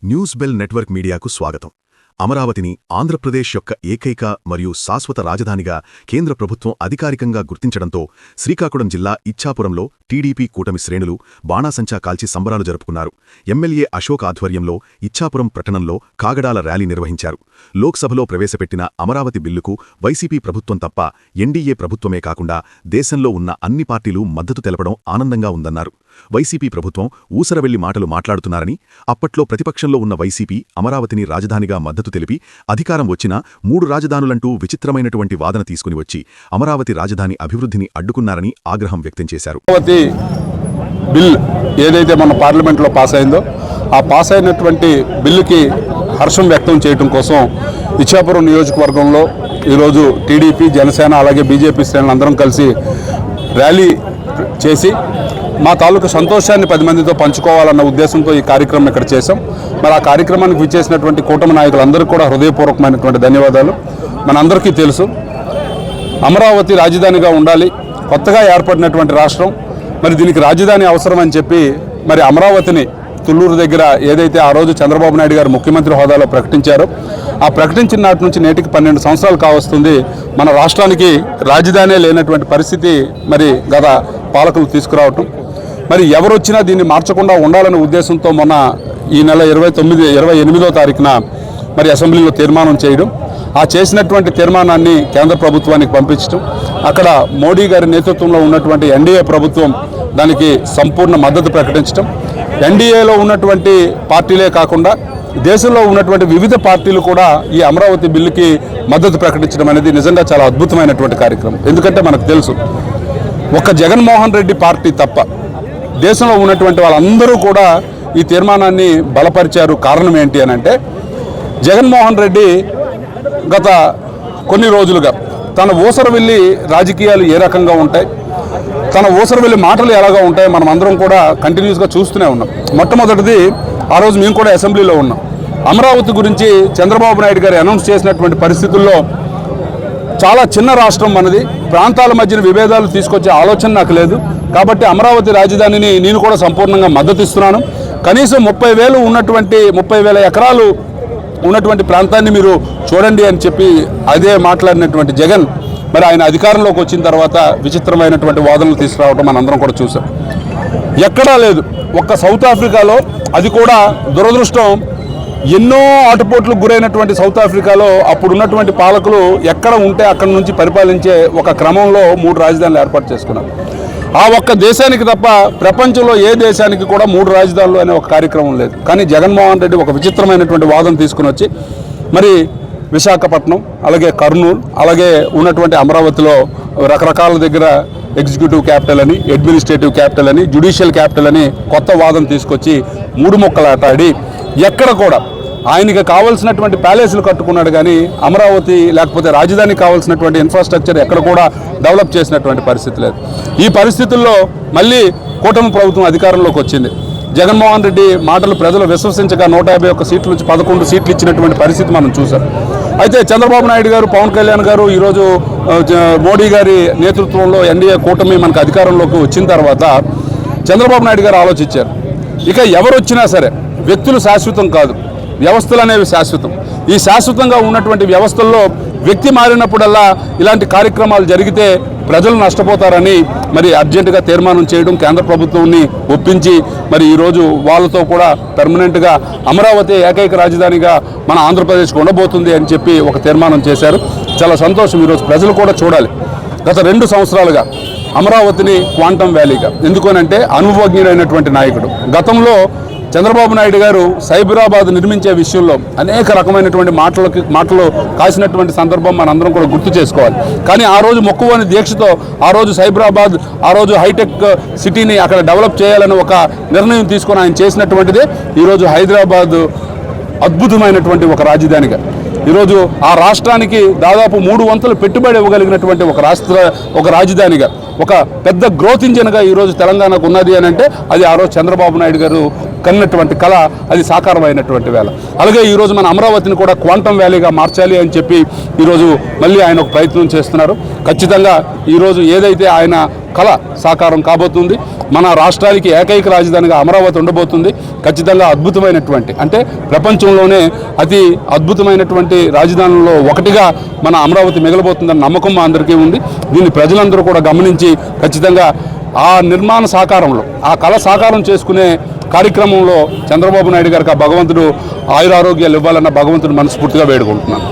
News bell network మీడియాకు స్వాగతం. అమరావతిని ఆంధ్రప్రదేశ్ యొక్క ఏకైక మరియు శాశ్వత రాజధానిగా కేంద్ర ప్రభుత్వం అధికారికంగా గుర్తించడంతో శ్రీకాకుళం జిల్లా ఇచ్ఛాపురంలో టీడీపీ కూటమి శ్రేణులు బాణాసంచా కాల్చి సంబరాలు జరుపుకున్నారు. ఎమ్మెల్యే అశోక్ ఆధ్వర్యంలో ఇచ్ఛాపురం పట్టణంలో కాగడాల ర్యాలీ నిర్వహించారు. లోక్సభలో ప్రవేశపెట్టిన అమరావతి బిల్లుకు వైసీపీ ప్రభుత్వం తప్ప ఎన్డీఏ ప్రభుత్వమే కాకుండా దేశంలో ఉన్న అన్ని పార్టీలు మద్దతు తెలపడం ఆనందంగా ఉందన్నారు. వైసీపీ ప్రభుత్వం ఊసరవెల్లి మాటలు మాట్లాడుతున్నారని, అప్పట్లో ప్రతిపక్షంలో ఉన్న వైసీపీ అమరావతిని రాజధానిగా మద్దతు తెలిపి అధికారం వచ్చినా 3 రాజధానులంటూ విచిత్రమైనటువంటి వాదన తీసుకుని వచ్చి అమరావతి రాజధాని అభివృద్ధిని అడ్డుకున్నారని ఆగ్రహం వ్యక్తం చేశారు. అమరావతి బిల్ ఏదైతే మన పార్లమెంట్లో పాస్ అయిందో ఆ పాస్ అయినటువంటి బిల్లుకి హర్షం వ్యక్తం చేయడం కోసం ఇచ్ఛాపురం నియోజకవర్గంలో ఈరోజు టీడీపీ, జనసేన అలాగే బీజేపీ శ్రేణులు అందరం కలిసి ర్యాలీ చేసి మా తాలూకు సంతోషాన్ని 10 మందితో పంచుకోవాలన్న ఉద్దేశంతో ఈ కార్యక్రమం ఇక్కడ చేశాం. మరి ఆ కార్యక్రమానికి విచ్చేసినటువంటి కూటమి నాయకులందరికీ కూడా హృదయపూర్వకమైనటువంటి ధన్యవాదాలు. మనందరికీ తెలుసు అమరావతి రాజధానిగా ఉండాలి, కొత్తగా ఏర్పడినటువంటి రాష్ట్రం, మరి దీనికి రాజధాని అవసరం అని చెప్పి మరి అమరావతిని తుళ్ళూరు దగ్గర ఏదైతే ఆ రోజు చంద్రబాబు నాయుడు గారు ముఖ్యమంత్రి హోదాలో ప్రకటించారో ఆ ప్రకటించిన నాటి నుంచి నేటికి 12 సంవత్సరాలు కావస్తుంది. మన రాష్ట్రానికి రాజధానే లేనటువంటి పరిస్థితి మరి గత పాలకులు తీసుకురావటం, మరి ఎవరొచ్చినా దీన్ని మార్చకుండా ఉండాలనే ఉద్దేశంతో మొన్న ఈ నెల 28వ తారీఖున మరి అసెంబ్లీలో తీర్మానం చేయడం, ఆ చేసినటువంటి తీర్మానాన్ని కేంద్ర ప్రభుత్వానికి పంపించడం, అక్కడ మోడీ గారి నేతృత్వంలో ఉన్నటువంటి ఎన్డీఏ ప్రభుత్వం దానికి సంపూర్ణ మద్దతు ప్రకటించడం, ఎన్డీఏలో ఉన్నటువంటి పార్టీలే కాకుండా దేశంలో ఉన్నటువంటి వివిధ పార్టీలు కూడా ఈ అమరావతి బిల్లుకి మద్దతు ప్రకటించడం అనేది నిజంగా చాలా అద్భుతమైనటువంటి కార్యక్రమం. ఎందుకంటే మనకు తెలుసు ఒక్క జగన్మోహన్ రెడ్డి పార్టీ తప్ప దేశంలో ఉన్నటువంటి వాళ్ళందరూ కూడా ఈ తీర్మానాన్ని బలపరిచారు. కారణం ఏంటి అని అంటే జగన్మోహన్ రెడ్డి గత కొన్ని రోజులుగా తన ఊసరవెల్లి రాజకీయాలు ఏ రకంగా ఉంటాయి, తన ఊసరవెల్లి మాటలు ఎలాగా ఉంటాయి మనం అందరం కూడా కంటిన్యూస్గా చూస్తూనే ఉన్నాం. మొట్టమొదటిది ఆ రోజు మేము కూడా అసెంబ్లీలో ఉన్నాం. అమరావతి గురించి చంద్రబాబు నాయుడు గారు అనౌన్స్ చేసినటువంటి పరిస్థితుల్లో చాలా చిన్న రాష్ట్రం మనది, ప్రాంతాల మధ్యన విభేదాలు తీసుకొచ్చే ఆలోచన నాకు లేదు, కాబట్టి అమరావతి రాజధానిని నేను కూడా సంపూర్ణంగా మద్దతు ఇస్తున్నాను. కనీసం 30,000 ఎకరాలు ఉన్నటువంటి ప్రాంతాన్ని మీరు చూడండి అని చెప్పి అదే మాట్లాడినటువంటి జగన్ మరి ఆయన అధికారంలోకి వచ్చిన తర్వాత విచిత్రమైనటువంటి వాదనలు తీసుకురావడం మనందరం కూడా చూసాం. ఎక్కడా లేదు. ఒక్క సౌత్ ఆఫ్రికాలో, అది కూడా దురదృష్టం, ఎన్నో ఆటుపోట్లకు గురైనటువంటి సౌత్ ఆఫ్రికాలో అప్పుడున్నటువంటి పాలకులు ఎక్కడ ఉంటే అక్కడ నుంచి పరిపాలించే ఒక క్రమంలో 3 రాజధానులు ఏర్పాటు చేసుకున్నారు. ఆ ఒక్క దేశానికి తప్ప ప్రపంచంలో ఏ దేశానికి కూడా 3 రాజధానులు అనే ఒక కార్యక్రమం లేదు. కానీ జగన్మోహన్ రెడ్డి ఒక విచిత్రమైనటువంటి వాదన తీసుకుని వచ్చి మరి విశాఖపట్నం, అలాగే కర్నూలు, అలాగే ఉన్నటువంటి అమరావతిలో రకరకాల దగ్గర ఎగ్జిక్యూటివ్ క్యాపిటల్ అని, అడ్మినిస్ట్రేటివ్ క్యాపిటల్ అని, జ్యుడిషియల్ క్యాపిటల్ అని కొత్త వాదన తీసుకొచ్చి 3 ముక్కలాటాడి ఎక్కడ కూడా ఆయనకి కావాల్సినటువంటి ప్యాలెస్లు కట్టుకున్నాడు కానీ అమరావతి లేకపోతే రాజధానికి కావాల్సినటువంటి ఇన్ఫ్రాస్ట్రక్చర్ ఎక్కడ కూడా డెవలప్ చేసినటువంటి పరిస్థితి లేదు. ఈ పరిస్థితుల్లో మళ్ళీ కూటమి ప్రభుత్వం అధికారంలోకి వచ్చింది. జగన్మోహన్ రెడ్డి మాటలు ప్రజలు విశ్వసించగా 151 సీట్ల నుంచి 11 సీట్లు ఇచ్చినటువంటి పరిస్థితి మనం చూసాం. అయితే చంద్రబాబు నాయుడు గారు, పవన్ కళ్యాణ్ గారు ఈరోజు మోడీ గారి నేతృత్వంలో ఎన్డీఏ కూటమి మనకు అధికారంలోకి వచ్చిన తర్వాత చంద్రబాబు నాయుడు గారు ఆలోచించారు, ఇక ఎవరు వచ్చినా సరే వ్యక్తులు శాశ్వతం కాదు, వ్యవస్థలు అనేవి శాశ్వతం. ఈ శాశ్వతంగా ఉన్నటువంటి వ్యవస్థల్లో వ్యక్తి మారినప్పుడల్లా ఇలాంటి కార్యక్రమాలు జరిగితే ప్రజలు నష్టపోతారని మరి అర్జెంటుగా తీర్మానం చేయడం, కేంద్ర ప్రభుత్వాన్ని ఒప్పించి మరి ఈరోజు వాళ్ళతో కూడా పెర్మనెంట్గా అమరావతి ఏకైక రాజధానిగా మన ఆంధ్రప్రదేశ్కి ఉండబోతుంది అని చెప్పి ఒక తీర్మానం చేశారు. చాలా సంతోషం. ఈరోజు ప్రజలు కూడా చూడాలి. గత 2 సంవత్సరాలుగా అమరావతిని క్వాంటమ్ వ్యాలీగా, ఎందుకనంటే అనుభవజ్ఞుడైనటువంటి నాయకుడు. గతంలో చంద్రబాబు నాయుడు గారు సైబరాబాద్ నిర్మించే విషయంలో అనేక రకమైనటువంటి మాటలు కాసినటువంటి సందర్భం మనందరం కూడా గుర్తు చేసుకోవాలి. కానీ ఆ రోజు మొక్కువని దీక్షతో ఆ రోజు సైబరాబాద్, ఆ రోజు హైటెక్ సిటీని అక్కడ డెవలప్ చేయాలని ఒక నిర్ణయం తీసుకొని ఆయన చేసినటువంటిదే ఈరోజు హైదరాబాద్ అద్భుతమైనటువంటి ఒక రాజధానిగా, ఈరోజు ఆ రాష్ట్రానికి దాదాపు 3 వంతులు పెట్టుబడి ఇవ్వగలిగినటువంటి ఒక రాజధానిగా, ఒక పెద్ద గ్రోత్ ఇంజిన్గా ఈరోజు తెలంగాణకు ఉన్నది అని అంటే అది ఆ రోజు చంద్రబాబు నాయుడు గారు కన్నటువంటి కళ అది సాకారమైనటువంటి వేళ. అలాగే ఈరోజు మన అమరావతిని కూడా క్వాంటమ్ వ్యాలీగా మార్చాలి అని చెప్పి ఈరోజు మళ్ళీ ఆయన ఒక ప్రయత్నం చేస్తున్నారు. ఖచ్చితంగా ఈరోజు ఏదైతే ఆయన కళ సాకారం కాబోతుంది, మన రాష్ట్రానికి ఏకైక రాజధానిగా అమరావతి ఉండబోతుంది. ఖచ్చితంగా అద్భుతమైనటువంటి, అంటే ప్రపంచంలోనే అతి అద్భుతమైనటువంటి రాజధానుల్లో ఒకటిగా మన అమరావతి మిగలబోతుందన్న నమ్మకం మా అందరికీ ఉంది. దీన్ని ప్రజలందరూ కూడా గమనించి ఖచ్చితంగా ఆ నిర్మాణ సాకారంలో, ఆ కళ సాకారం చేసుకునే కార్యక్రమంలో చంద్రబాబు నాయుడు గారికి ఆ భగవంతుడు ఆయురారోగ్యాలు ఇవ్వాలన్న భగవంతుడు మనస్ఫూర్తిగా వేడుకుంటున్నాను.